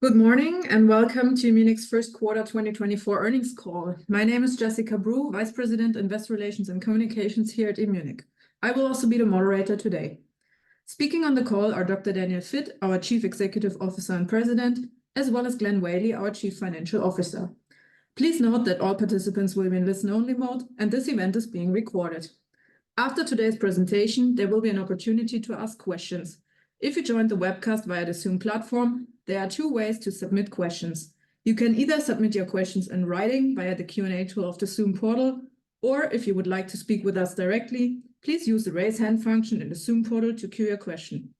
Good morning and welcome to Immunic's first quarter 2024 earnings call. My name is Jessica Brew, Vice President, Investor Relations and Communications here at Immunic. I will also be the moderator today. Speaking on the call are Dr. Daniel Vitt, our Chief Executive Officer and President, as well as Glenn Whaley, our Chief Financial Officer. Please note that all participants will be in listen-only mode and this event is being recorded. After today's presentation, there will be an opportunity to ask questions. If you joined the webcast via the Zoom platform, there are two ways to submit questions. You can either submit your questions in writing via the Q&A tool of the Zoom portal, or if you would like to speak with us directly, please use the raise hand function in the Zoom portal to queue your question.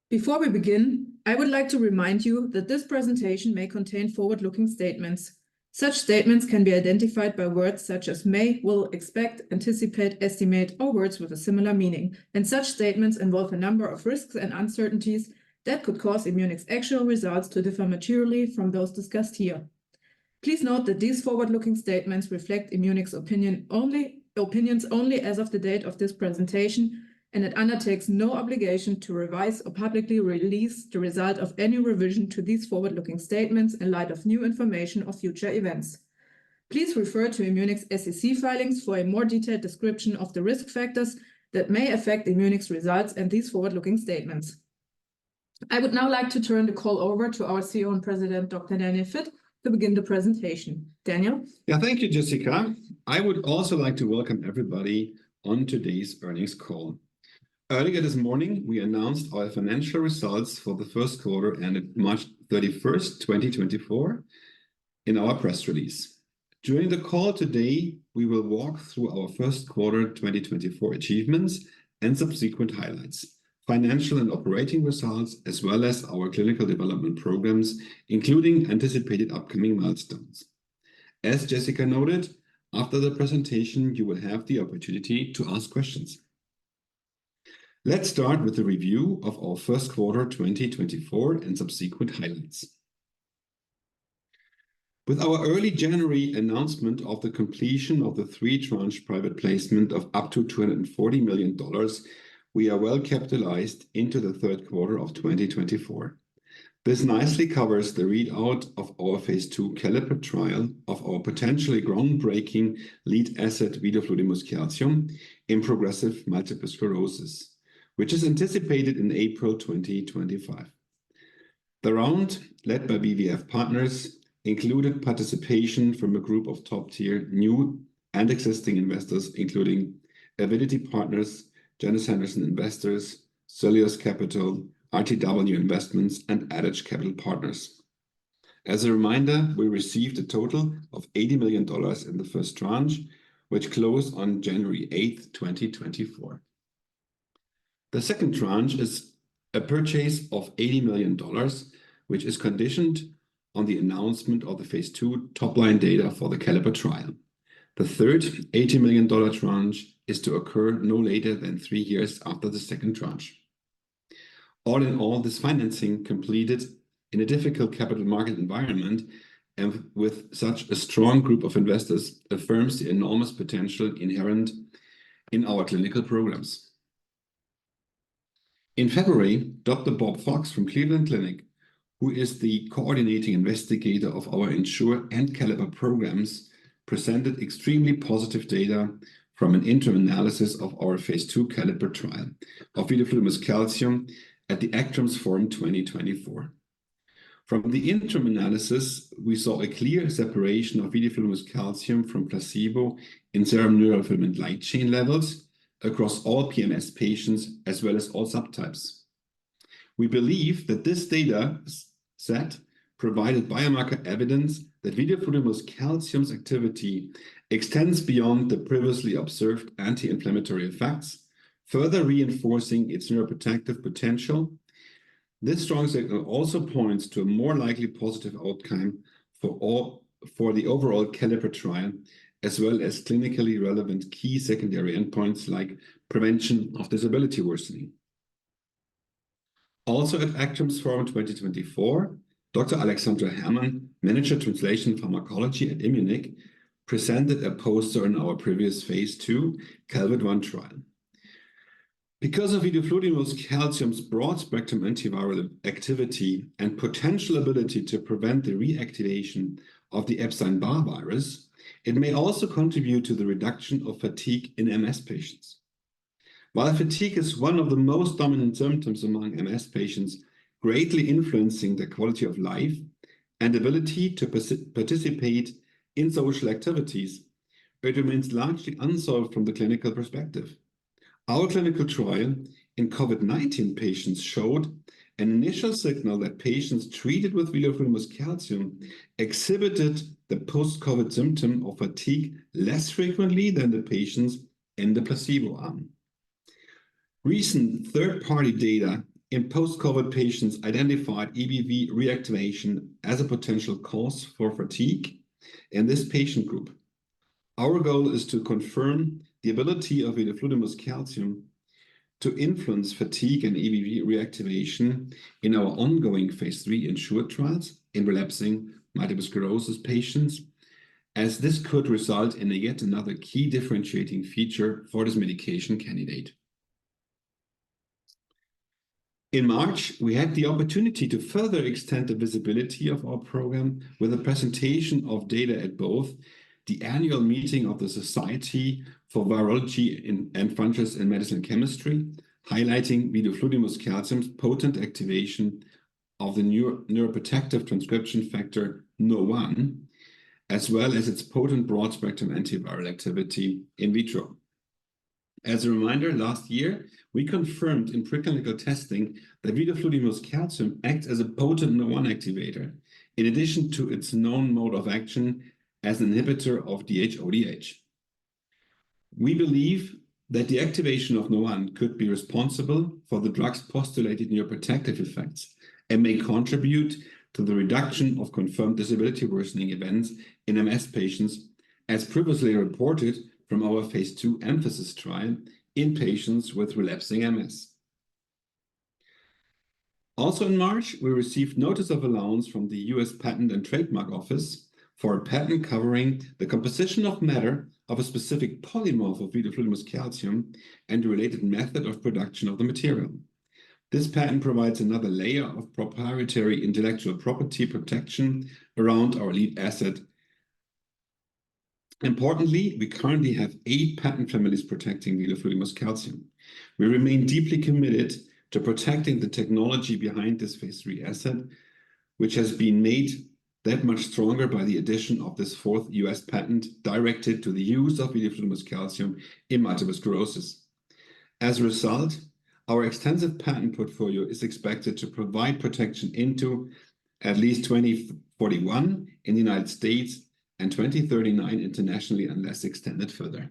Before we begin, I would like to remind you that this presentation may contain forward-looking statements. Such statements can be identified by words such as may, will, expect, anticipate, estimate, or words with a similar meaning, and such statements involve a number of risks and uncertainties that could cause Immunic's actual results to differ materially from those discussed here. Please note that these forward-looking statements reflect Immunic's opinions only as of the date of this presentation, and it undertakes no obligation to revise or publicly release the result of any revision to these forward-looking statements in light of new information or future events. Please refer to Immunic's SEC filings for a more detailed description of the risk factors that may affect Immunic's results and these forward-looking statements. I would now like to turn the call over to our CEO and President, Dr. Daniel Vitt, to begin the presentation. Daniel? Yeah, thank you, Jessica. I would also like to welcome everybody on today's earnings call. Earlier this morning, we announced our financial results for the first quarter ended March 31st, 2024, in our press release. During the call today, we will walk through our first quarter 2024 achievements and subsequent highlights, financial and operating results, as well as our clinical development programs, including anticipated upcoming milestones. As Jessica noted, after the presentation, you will have the opportunity to ask questions. Let's start with a review of our first quarter 2024 and subsequent highlights. With our early January announcement of the completion of the three-tranche private placement of up to $240 million, we are well capitalized into the third quarter of 2024. This nicely covers the readout of our phase 2 CALLIPER trial of our potentially groundbreaking lead asset vidofludimus calcium in progressive multiple sclerosis, which is anticipated in April 2025. The round, led by BVF Partners, included participation from a group of top-tier new and existing investors, including Avidity Partners, Janus Henderson Investors, Soleus Capital, RTW Investments, and Adage Capital Partners. As a reminder, we received a total of $80 million in the first tranche, which closed on January 8th, 2024. The second tranche is a purchase of $80 million, which is conditioned on the announcement of the phase 2 top-line data for the CALLIPER trial. The third $80 million tranche is to occur no later than 3 years after the second tranche. All in all, this financing completed in a difficult capital market environment and with such a strong group of investors affirms the enormous potential inherent in our clinical programs. In February, Dr. Bob Fox from Cleveland Clinic, who is the coordinating investigator of our ENSURE and CALLIPER programs, presented extremely positive data from an interim analysis of our phase 2 CALLIPER trial of vidofludimus calcium at the ACTRIMS Forum 2024. From the interim analysis, we saw a clear separation of vidofludimus calcium from placebo in serum neurofilament light chain levels across all PMS patients as well as all subtypes. We believe that this data set provided biomarker evidence that vidofludimus calcium's activity extends beyond the previously observed anti-inflammatory effects, further reinforcing its neuroprotective potential. This strong signal also points to a more likely positive outcome for the overall CALLIPER trial, as well as clinically relevant key secondary endpoints like prevention of disability worsening. Also at ACTRIMS Forum 2024, Dr. Alexandra Herrmann, Manager Translation Pharmacology at Immunic, presented a poster in our previous phase 2 CALVID-1 trial. Because of vidofludimus calcium's broad-spectrum antiviral activity and potential ability to prevent the reactivation of the Epstein-Barr virus, it may also contribute to the reduction of fatigue in MS patients. While fatigue is one of the most dominant symptoms among MS patients, greatly influencing their quality of life and ability to participate in social activities, it remains largely unsolved from the clinical perspective. Our clinical trial in COVID-19 patients showed an initial signal that patients treated with vidofludimus calcium exhibited the post-COVID symptom of fatigue less frequently than the patients in the placebo arm. Recent third-party data in post-COVID patients identified EBV reactivation as a potential cause for fatigue in this patient group. Our goal is to confirm the ability of vidofludimus calcium to influence fatigue and EBV reactivation in our ongoing phase 3 ENSURE trials in relapsing multiple sclerosis patients, as this could result in yet another key differentiating feature for this medication candidate. In March, we had the opportunity to further extend the visibility of our program with a presentation of data at both the annual meeting of the Society for Virology and Frontiers in Medicine and Chemistry, highlighting vidofludimus calcium's potent activation of the neuroprotective transcription factor NO1, as well as its potent broad-spectrum antiviral activity in vitro. As a reminder, last year, we confirmed in preclinical testing that vidofludimus calcium acts as a potent NO1 activator, in addition to its known mode of action as an inhibitor of DHODH. We believe that the activation of NO1 could be responsible for the drug's postulated neuroprotective effects and may contribute to the reduction of confirmed disability worsening events in MS patients, as previously reported from our phase 2 EMPhASIS trial in patients with relapsing MS. Also in March, we received notice of allowance from the US Patent and Trademark Office for a patent covering the composition of matter of a specific polymorph of vidofludimus calcium and the related method of production of the material. This patent provides another layer of proprietary intellectual property protection around our lead asset. Importantly, we currently have 8 patent families protecting vidofludimus calcium. We remain deeply committed to protecting the technology behind this phase 3 asset, which has been made that much stronger by the addition of this 4th US patent directed to the use of vidofludimus calcium in multiple sclerosis. As a result, our extensive patent portfolio is expected to provide protection into at least 2041 in the United States and 2039 internationally unless extended further.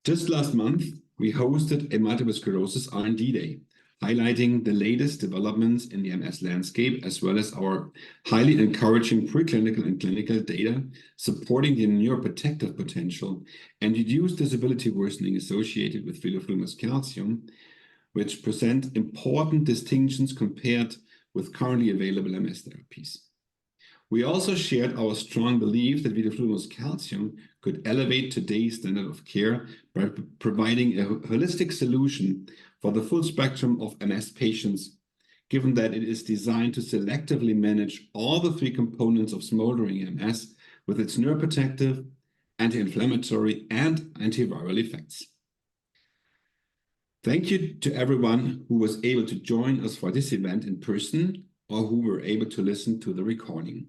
Just last month, we hosted a multiple sclerosis R&D day, highlighting the latest developments in the MS landscape, as well as our highly encouraging preclinical and clinical data supporting the neuroprotective potential and reduced disability worsening associated with vidofludimus calcium, which present important distinctions compared with currently available MS therapies. We also shared our strong belief that vidofludimus calcium could elevate today's standard of care by providing a holistic solution for the full spectrum of MS patients, given that it is designed to selectively manage all the 3 components of smoldering MS with its neuroprotective, anti-inflammatory, and antiviral effects. Thank you to everyone who was able to join us for this event in person or who were able to listen to the recording.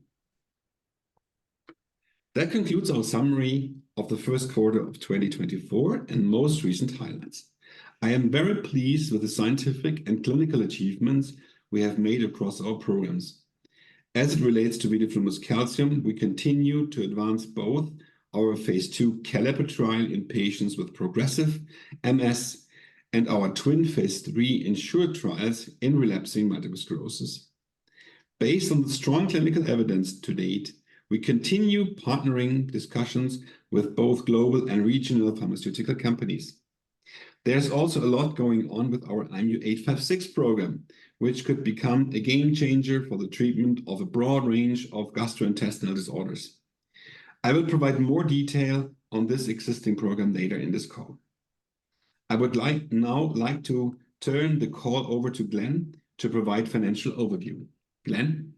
That concludes our summary of the first quarter of 2024 and most recent highlights. I am very pleased with the scientific and clinical achievements we have made across our programs. As it relates to vidofludimus calcium, we continue to advance both our phase 2 CALLIPER trial in patients with progressive MS and our twin phase 3 ENSURE trials in relapsing multiple sclerosis. Based on the strong clinical evidence to date, we continue partnering discussions with both global and regional pharmaceutical companies. There's also a lot going on with our IMU-856 program, which could become a game changer for the treatment of a broad range of gastrointestinal disorders. I will provide more detail on this existing program later in this call. I would now like to turn the call over to Glenn to provide financial overview. Glenn?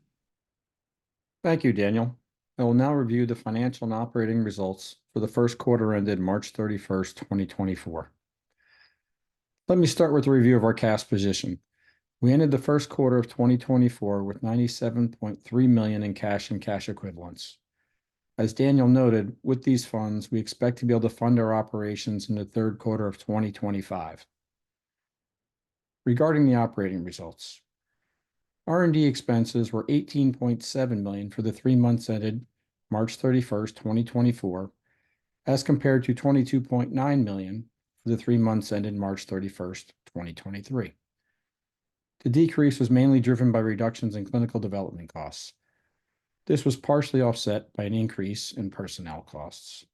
Thank you, Daniel. I will now review the financial and operating results for the first quarter ended March 31st, 2024. Let me start with a review of our cash position. We ended the first quarter of 2024 with $97.3 million in cash and cash equivalents. As Daniel noted, with these funds, we expect to be able to fund our operations in the third quarter of 2025. Regarding the operating results, R&D expenses were $18.7 million for the 3 months ended March 31st, 2024, as compared to $22.9 million for the 3 months ended March 31st, 2023. The decrease was mainly driven by reductions in clinical development costs. This was partially offset by an increase in personnel costs.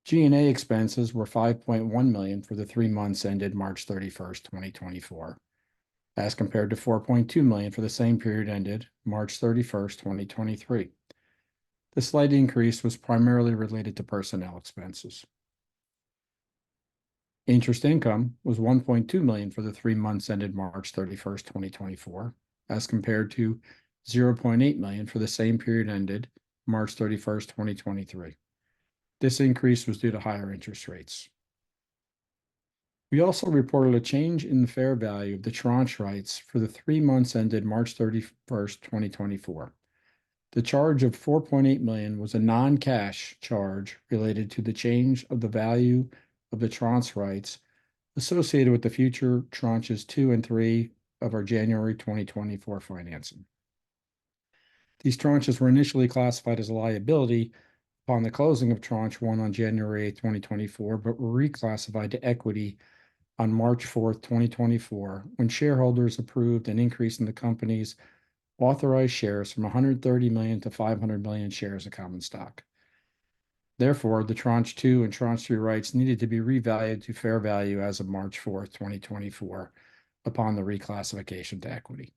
G&A expenses were $5.1 million for the 3 months ended March 31st, 2024, as compared to $4.2 million for the same period ended March 31st, 2023. The slight increase was primarily related to personnel expenses. Interest income was $1.2 million for the 3 months ended March 31st, 2024, as compared to $0.8 million for the same period ended March 31st, 2023. This increase was due to higher interest rates. We also reported a change in the fair value of the tranche rights for the 3 months ended March 31st, 2024. The charge of $4.8 million was a non-cash charge related to the change of the value of the tranche rights associated with the future tranches 2 and 3 of our January 2024 financing. These tranches were initially classified as a liability upon the closing of tranche 1 on January 8, 2024, but were reclassified to equity on March 4th, 2024, when shareholders approved an increase in the company's authorized shares from 130 million to 500 million shares of common stock. Therefore, the tranche 2 and tranche 3 rights needed to be revalued to fair value as of March 4th, 2024, upon the reclassification to equity.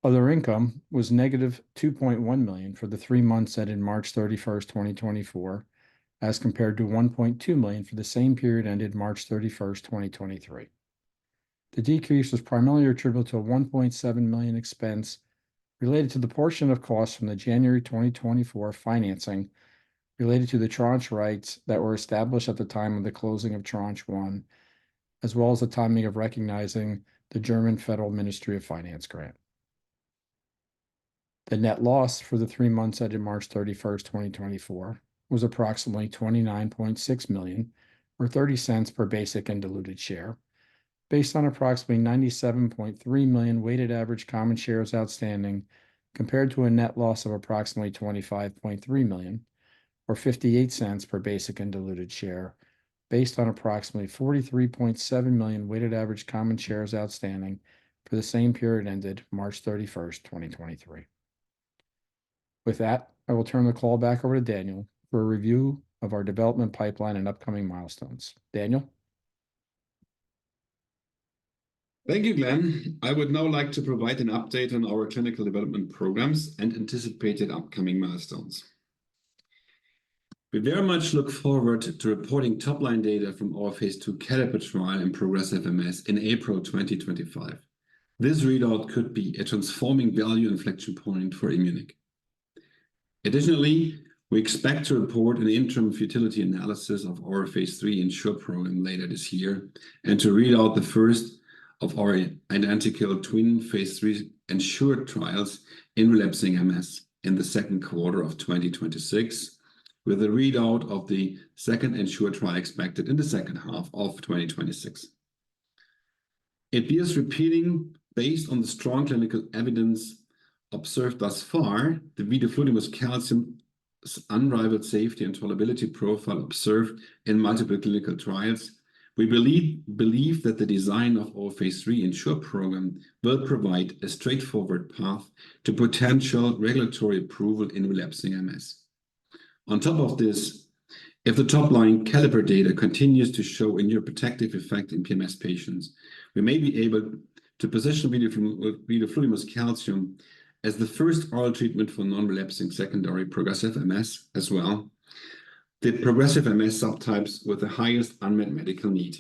Other income was negative $2.1 million for the 3 months ended March 31st, 2024, as compared to $1.2 million for the same period ended March 31st, 2023. The decrease was primarily attributable to a $1.7 million expense related to the portion of costs from the January 2024 financing related to the tranche rights that were established at the time of the closing of tranche 1, as well as the timing of recognizing the German Federal Ministry of Finance grant. The net loss for the 3 months ended March 31st, 2024, was approximately $29.6 million, or 30 cents per basic and diluted share, based on approximately 97.3 million weighted average common shares outstanding, compared to a net loss of approximately $25.3 million, or 58 cents per basic and diluted share, based on approximately 43.7 million weighted average common shares outstanding for the same period ended March 31st, 2023. With that, I will turn the call back over to Daniel for a review of our development pipeline and upcoming milestones. Daniel? Thank you, Glenn. I would now like to provide an update on our clinical development programs and anticipated upcoming milestones. We very much look forward to reporting top-line data from our phase 2 CALIPER trial in progressive MS in April 2025. This readout could be a transforming value inflection point for Immunic. Additionally, we expect to report an interim futility analysis of our phase 3 ENSURE program later this year, and to read out the first of our identical twin phase 3 ENSURE trials in relapsing MS in the second quarter of 2026, with a readout of the second ENSURE trial expected in the second half of 2026. It bears repeating, based on the strong clinical evidence observed thus far, the vidofludimus calcium's unrivaled safety and tolerability profile observed in multiple clinical trials, we believe that the design of our phase 3 ENSURE program will provide a straightforward path to potential regulatory approval in relapsing MS. On top of this, if the top-line CALIPER data continues to show a neuroprotective effect in PMS patients, we may be able to position vidofludimus calcium as the first oral treatment for non-relapsing secondary progressive MS as well, the progressive MS subtypes with the highest unmet medical need.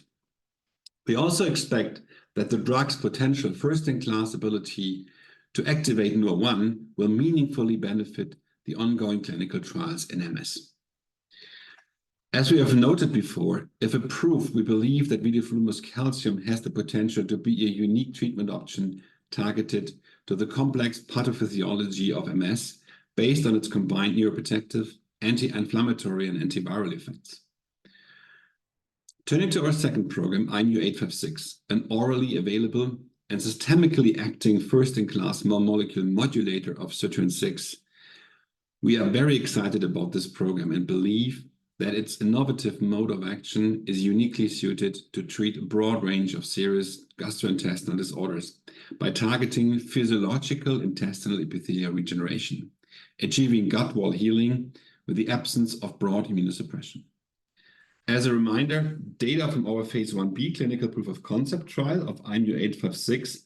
We also expect that the drug's potential first-in-class ability to activate NUR1 will meaningfully benefit the ongoing clinical trials in MS. As we have noted before, if approved, we believe that vidofludimus calcium has the potential to be a unique treatment option targeted to the complex pathophysiology of MS based on its combined neuroprotective, anti-inflammatory, and antiviral effects. Turning to our second program, IMU-856, an orally available and systemically acting first-in-class small molecule modulator of Sirtuin-6, we are very excited about this program and believe that its innovative mode of action is uniquely suited to treat a broad range of serious gastrointestinal disorders by targeting physiological intestinal epithelial regeneration, achieving gut wall healing with the absence of broad immunosuppression. As a reminder, data from our phase 1b clinical proof of concept trial of IMU-856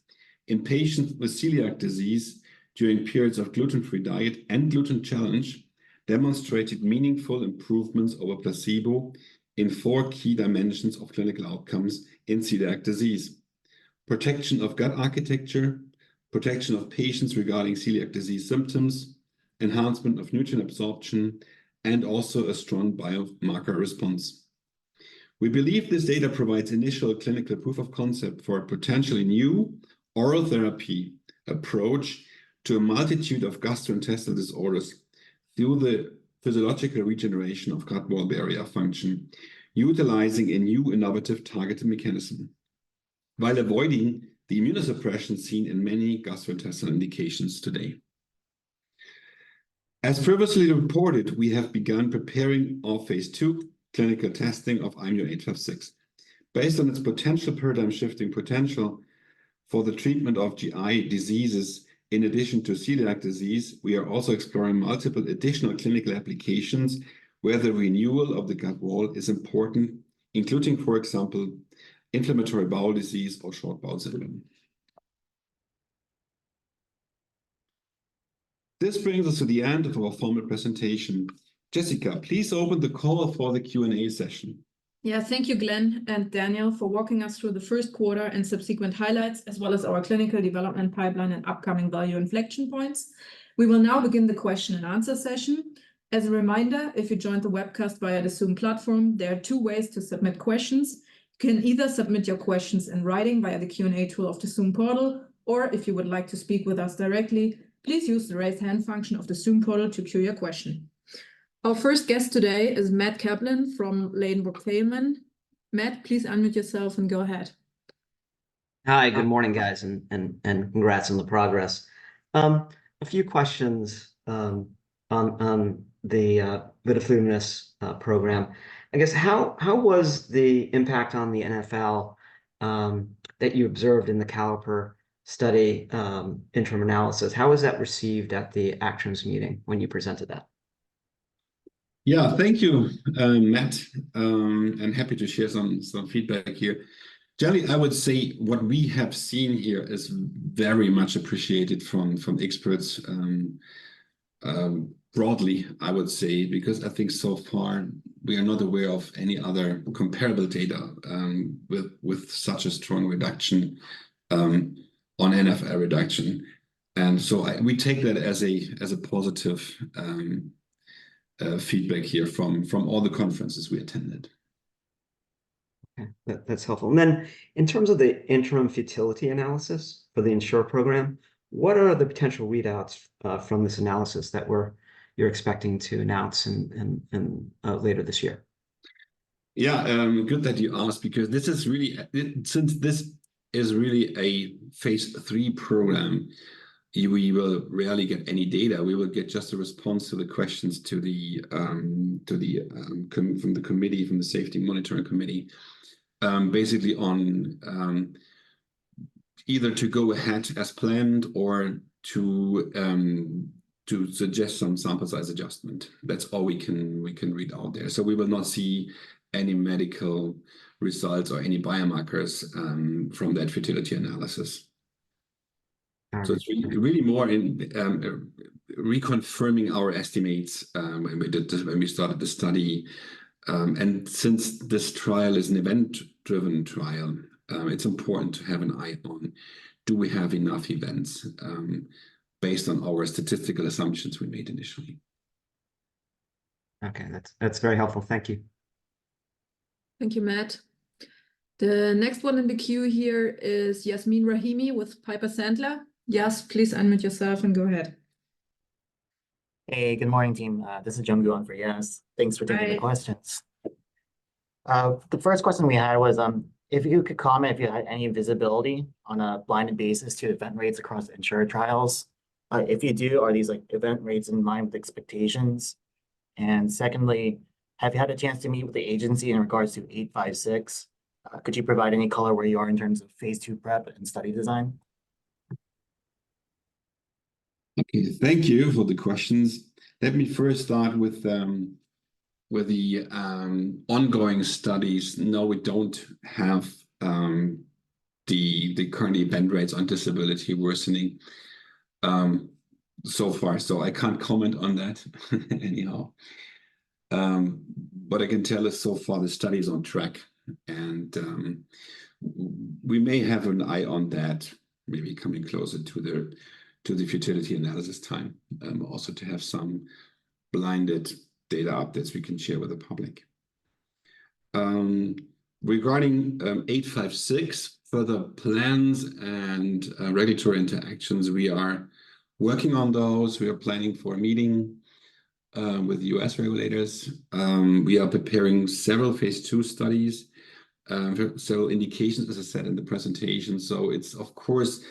in patients with celiac disease during periods of gluten-free diet and gluten challenge demonstrated meaningful improvements over placebo in 4 key dimensions of clinical outcomes in celiac disease: protection of gut architecture, protection of patients regarding celiac disease symptoms, enhancement of nutrient absorption, and also a strong biomarker response. We believe this data provides initial clinical proof of concept for a potentially new oral therapy approach to a multitude of gastrointestinal disorders through the physiological regeneration of gut wall barrier function, utilizing a new innovative targeted mechanism, while avoiding the immunosuppression seen in many gastrointestinal indications today. As previously reported, we have begun preparing our phase 2 clinical testing of IMU-856. Based on its potential paradigm-shifting potential for the treatment of GI diseases, in addition to celiac disease, we are also exploring multiple additional clinical applications where the renewal of the gut wall is important, including, for example, inflammatory bowel disease or short bowel syndrome. This brings us to the end of our formal presentation. Jessica, please open the call for the Q&A session. Yeah, thank you, Glenn and Daniel, for walking us through the first quarter and subsequent highlights, as well as our clinical development pipeline and upcoming value inflection points. We will now begin the question and answer session. As a reminder, if you joined the webcast via the Zoom platform, there are 2 ways to submit questions. You can either submit your questions in writing via the Q&A tool of the Zoom portal, or if you would like to speak with us directly, please use the raise hand function of the Zoom portal to queue your question. Our first guest today is Matt Kaplan from Ladenburg Thalmann. Matt, please unmute yourself and go ahead. Hi, good morning, guys, and congrats on the progress. A few questions on the vidofludimus program. I guess how was the impact on the NFL that you observed in the Caliper study interim analysis? How was that received at the ACTRIMS meeting when you presented that? Yeah, thank you, Matt, and happy to share some feedback here. Generally, I would say what we have seen here is very much appreciated from experts broadly, I would say, because I think so far we are not aware of any other comparable data with such a strong reduction on NFL reduction. And so we take that as a positive feedback here from all the conferences we attended. Okay, that's helpful. And then in terms of the interim futility analysis for the ENSURE program, what are the potential readouts from this analysis that you're expecting to announce later this year? Yeah, good that you asked, because this is really, since this is really a phase 3 program, we will rarely get any data. We will get just a response to the questions from the committee, from the safety monitoring committee, basically on either to go ahead as planned or to suggest some sample size adjustment. That's all we can read out there. So we will not see any medical results or any biomarkers from that futility analysis. So it's really more in reconfirming our estimates when we started the study. And since this trial is an event-driven trial, it's important to have an eye on, do we have enough events based on our statistical assumptions we made initially. Okay, that's very helpful. Thank you. Thank you, Matt. The next one in the queue here is Yasmin Rahimi with Piper Sandler. Yas, please unmute yourself and go ahead. Hey, good morning, team. This is Jung on for Yes. Thanks for taking the questions. The first question we had was if you could comment if you had any visibility on a blinded basis to event rates across insured trials. If you do, are these like event rates in line with expectations? And secondly, have you had a chance to meet with the agency in regards to 856? Could you provide any color where you are in terms of phase 2 prep and study design? Okay, thank you for the questions. Let me first start with the ongoing studies. No, we don't have the current event rates on disability worsening so far, so I can't comment on that anyhow. What I can tell is so far the study is on track, and we may have an eye on that, maybe coming closer to the futility analysis time, also to have some blinded data updates we can share with the public. Regarding 856, further plans and regulatory interactions, we are working on those. We are planning for a meeting with US regulators. We are preparing several phase 2 studies, several indications, as I said in the presentation. So it's, of course,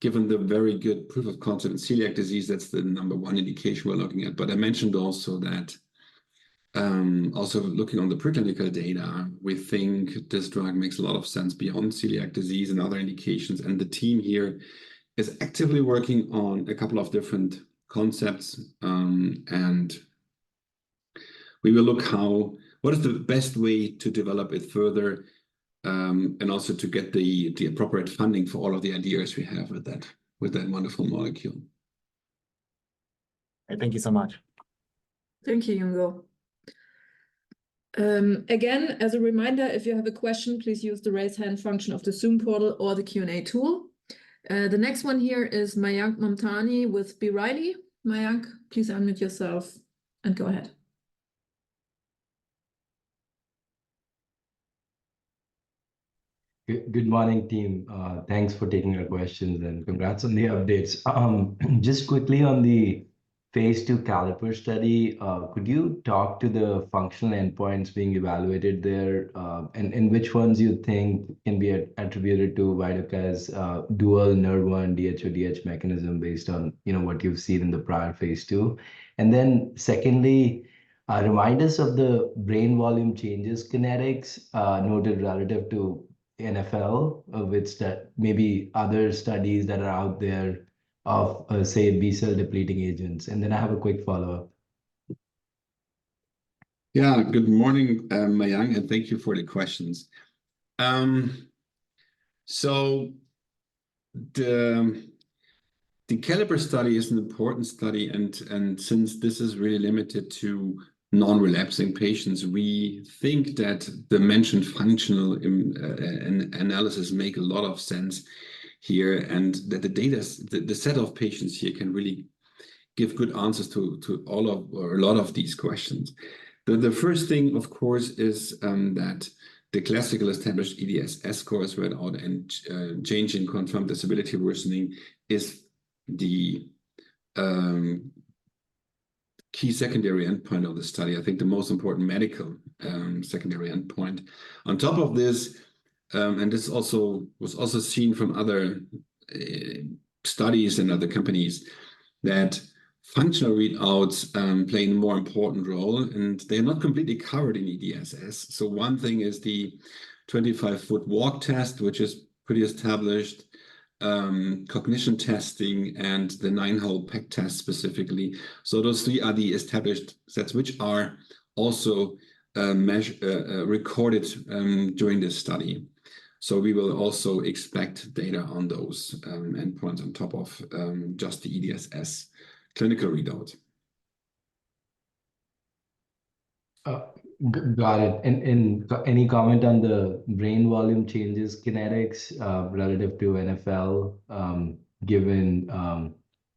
given the very good proof of concept in celiac disease, that's the #1 indication we're looking at. But I mentioned also that also looking on the preclinical data, we think this drug makes a lot of sense beyond celiac disease and other indications. And the team here is actively working on a couple of different concepts, and we will look what is the best way to develop it further, and also to get the appropriate funding for all of the ideas we have with that wonderful molecule. Thank you so much. Thank you, Jungo. Again, as a reminder, if you have a question, please use the raise hand function of the Zoom portal or the Q&A tool. The next one here is Mayank Mamtani with B. Riley. Mayank, please unmute yourself and go ahead. Good morning, team. Thanks for taking our questions and congrats on the updates. Just quickly on the phase 2 caliper study, could you talk to the functional endpoints being evaluated there, and which ones you think can be attributed to Vydoka's dual NER1 DHODH mechanism based on what you've seen in the prior phase 2? And then secondly, remind us of the brain volume changes kinetics noted relative to NFL, which maybe other studies that are out there of, say, B-cell depleting agents. And then I have a quick follow-up. Yeah, good morning, Mayank, and thank you for the questions. So the caliper study is an important study, and since this is really limited to non-relapsing patients, we think that the mentioned functional analysis make a lot of sense here, and that the set of patients here can really give good answers to all of or a lot of these questions. The first thing, of course, is that the classical established EDSS scores read out, and change in confirmed disability worsening is the key secondary endpoint of the study. I think the most important medical secondary endpoint. On top of this, and this was also seen from other studies and other companies, that functional readouts play a more important role, and they're not completely covered in EDSS. So one thing is the 25-foot walk test, which is pretty established, cognition testing, and the 9-hole peg test specifically. So those three are the established sets, which are also recorded during this study. So we will also expect data on those endpoints on top of just the EDSS clinical readout. Got it. And any comment on the brain volume changes kinetics relative to NFL, given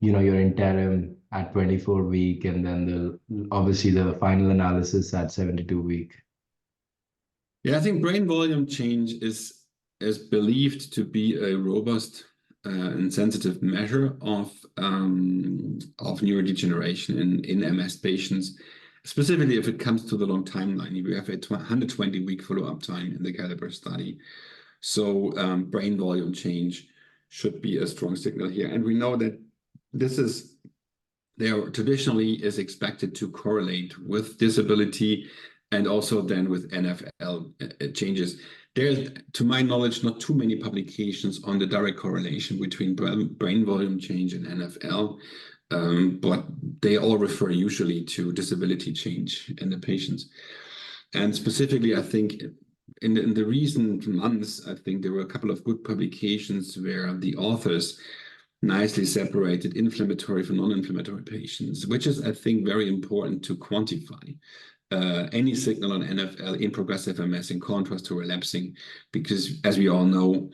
your interim at 24-week and then obviously the final analysis at 72-week? Yeah, I think brain volume change is believed to be a robust and sensitive measure of neurodegeneration in MS patients, specifically if it comes to the long timeline. We have a 120-week follow-up time in the Caliper study. So brain volume change should be a strong signal here. And we know that there traditionally is expected to correlate with disability and also then with NFL changes. There's, to my knowledge, not too many publications on the direct correlation between brain volume change and NFL, but they all refer usually to disability change in the patients. And specifically, I think in the recent months, I think there were a couple of good publications where the authors nicely separated inflammatory from non-inflammatory patients, which is, I think, very important to quantify any signal on NFL in progressive MS in contrast to relapsing, because as we all know,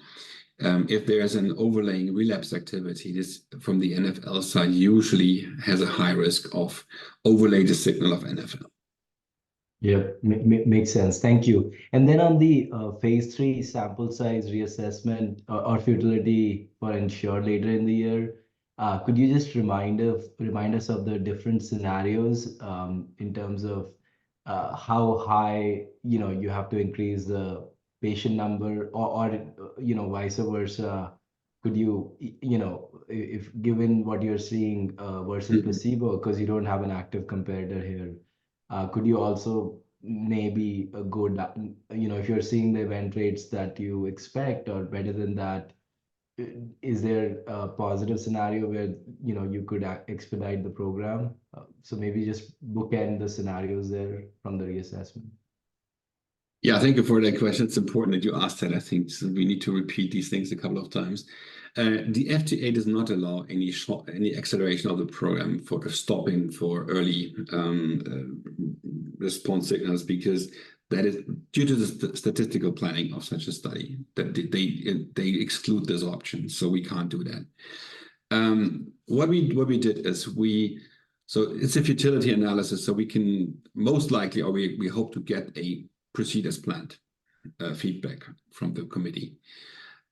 if there's an overlaying relapse activity, this from the NFL side usually has a high risk of overlay the signal of NFL. Yeah, makes sense. Thank you. And then on the phase 3 sample size reassessment or futility for ENSURE later in the year, could you just remind us of the different scenarios in terms of how high you have to increase the patient number or vice versa? Could you if given what you're seeing versus placebo, because you don't have an active comparator here, could you also maybe go down, if you're seeing the event rates that you expect or better than that, is there a positive scenario where you could expedite the program? So maybe just bookend the scenarios there from the reassessment. Yeah, thank you for that question. It's important that you asked that. I think we need to repeat these things a couple of times. The FDA does not allow any acceleration of the program for stopping for early response signals, because that is due to the statistical planning of such a study, that they exclude this option, so we can't do that. What we did is so it's a futility analysis, so we can most likely, or we hope to get a proceed as planned feedback from the committee.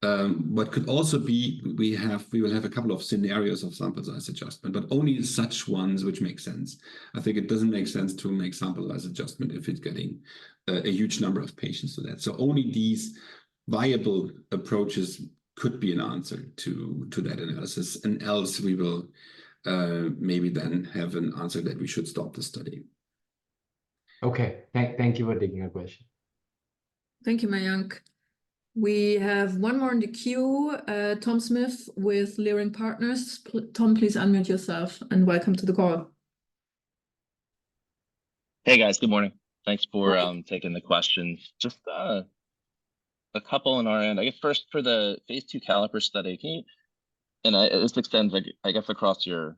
What could also be, we will have a couple of scenarios of sample size adjustment, but only such ones which make sense. I think it doesn't make sense to make sample size adjustment if it's getting a huge number of patients to that. So only these viable approaches could be an answer to that analysis, and else we will maybe then have an answer that we should stop the study. Okay, thank you for taking our question. Thank you, Mayank. We have one more in the queue, Tom Smith with Leerink Partners. Tom, please unmute yourself and welcome to the call. Hey guys, good morning. Thanks for taking the questions. Just a couple on our end. I guess first for the phase 2 Caliper study, can you, and this extends, I guess, across your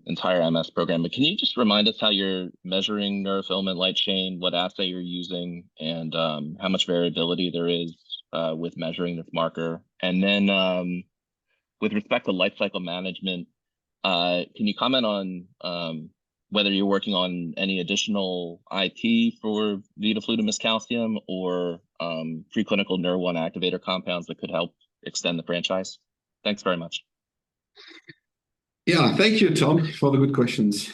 entire MS program, but can you just remind us how you're measuring neurofilament light chain, what assay you're using, and how much variability there is with measuring this marker? And then with respect to life cycle management, can you comment on whether you're working on any additional IT for vidofludimus calcium or preclinical Nurr1 activator compounds that could help extend the franchise? Thanks very much. Yeah, thank you, Tom, for the good questions.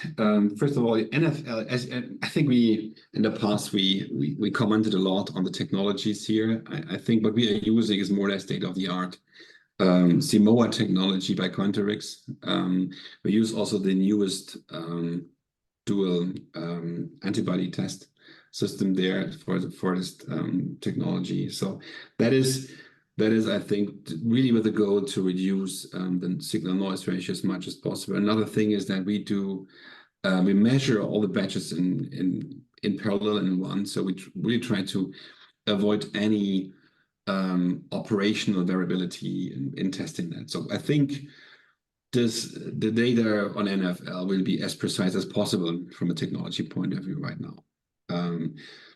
First of all, NFL, as I think we in the past we commented a lot on the technologies here. I think what we are using is more or less state of the art. Simoa technology by Quanterix. We use also the newest dual antibody test system there for this technology. So that is, I think, really with the goal to reduce the signal noise ratio as much as possible. Another thing is that we measure all the batches in parallel in one. So we really try to avoid any operational variability in testing that. So I think the data on NFL will be as precise as possible from a technology point of view right now.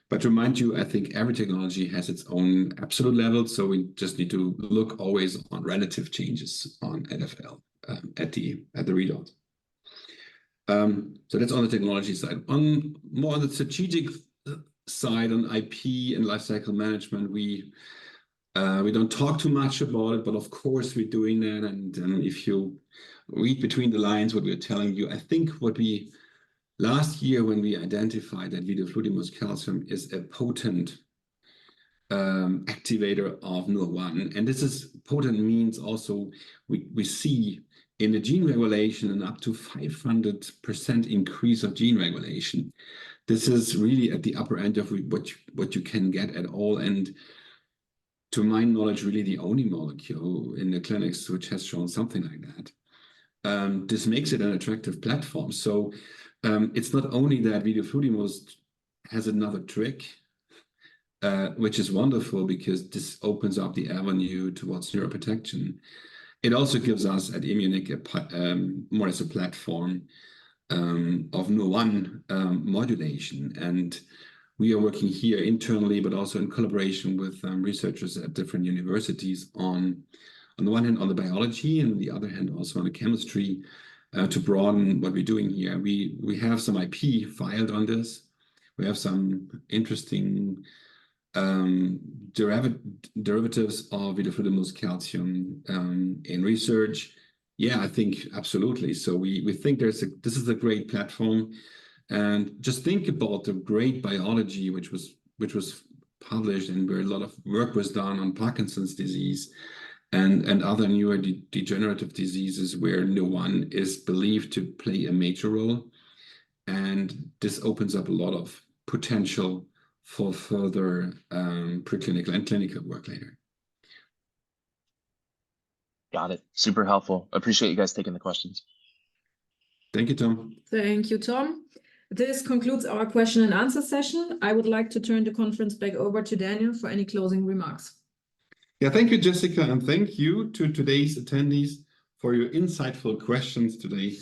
But to remind you, I think every technology has its own absolute level, so we just need to look always on relative changes on NFL at the readout. So that's on the technology side. More on the strategic side, on IP and lifecycle management, we don't talk too much about it, but of course we're doing that. And if you read between the lines what we're telling you, I think what we last year when we identified that vidofludimus calcium is a potent activator of NUR1, and this is potent means also we see in the gene regulation an up to 500% increase of gene regulation. This is really at the upper end of what you can get at all, and to my knowledge, really the only molecule in the clinics which has shown something like that. This makes it an attractive platform. So it's not only that vidofludimus has another trick, which is wonderful because this opens up the avenue towards neuroprotection. It also gives us at Immunic more as a platform of NUR1 modulation. And we are working here internally, but also in collaboration with researchers at different universities on the one hand on the biology, and on the other hand also on the chemistry, to broaden what we're doing here. We have some IP filed on this. We have some interesting derivatives of vidofludimus calcium in research. Yeah, I think absolutely. So we think this is a great platform. And just think about the great biology which was published, and where a lot of work was done on Parkinson's disease and other neurodegenerative diseases where NUR1 is believed to play a major role. And this opens up a lot of potential for further preclinical and clinical work later. Got it. Super helpful. Appreciate you guys taking the questions. Thank you, Tom. Thank you, Tom. This concludes our question and answer session. I would like to turn the conference back over to Daniel for any closing remarks. Yeah, thank you, Jessica, and thank you to today's attendees for your insightful questions today.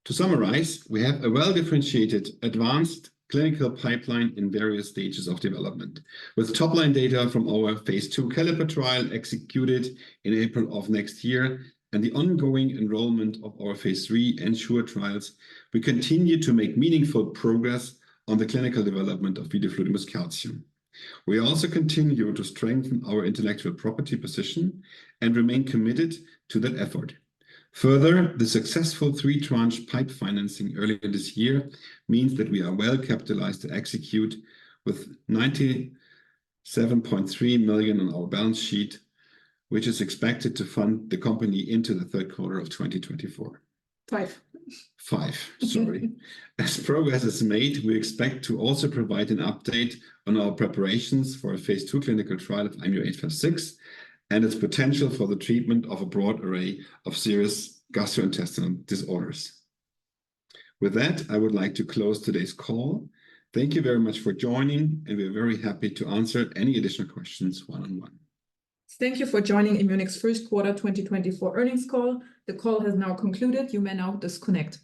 To summarize, we have a well-differentiated, advanced clinical pipeline in various stages of development, with top-line data from our phase 2 CALIPER trial executed in April of next year, and the ongoing enrollment of our phase 3 ENSURE trials. We continue to make meaningful progress on the clinical development of vidofludimus calcium. We also continue to strengthen our intellectual property position and remain committed to that effort. Further, the successful 3-tranche PIPE financing earlier this year means that we are well capitalized to execute, with 97.3 million on our balance sheet, which is expected to fund the company into the third quarter of 2024. Five, sorry. As progress is made, we expect to also provide an update on our preparations for a phase 2 clinical trial of IMU-856 and its potential for the treatment of a broad array of serious gastrointestinal disorders. With that, I would like to close today's call. Thank you very much for joining, and we're very happy to answer any additional questions one-on-one. Thank you for joining Immunic's first quarter 2024 earnings call. The call has now concluded. You may now disconnect.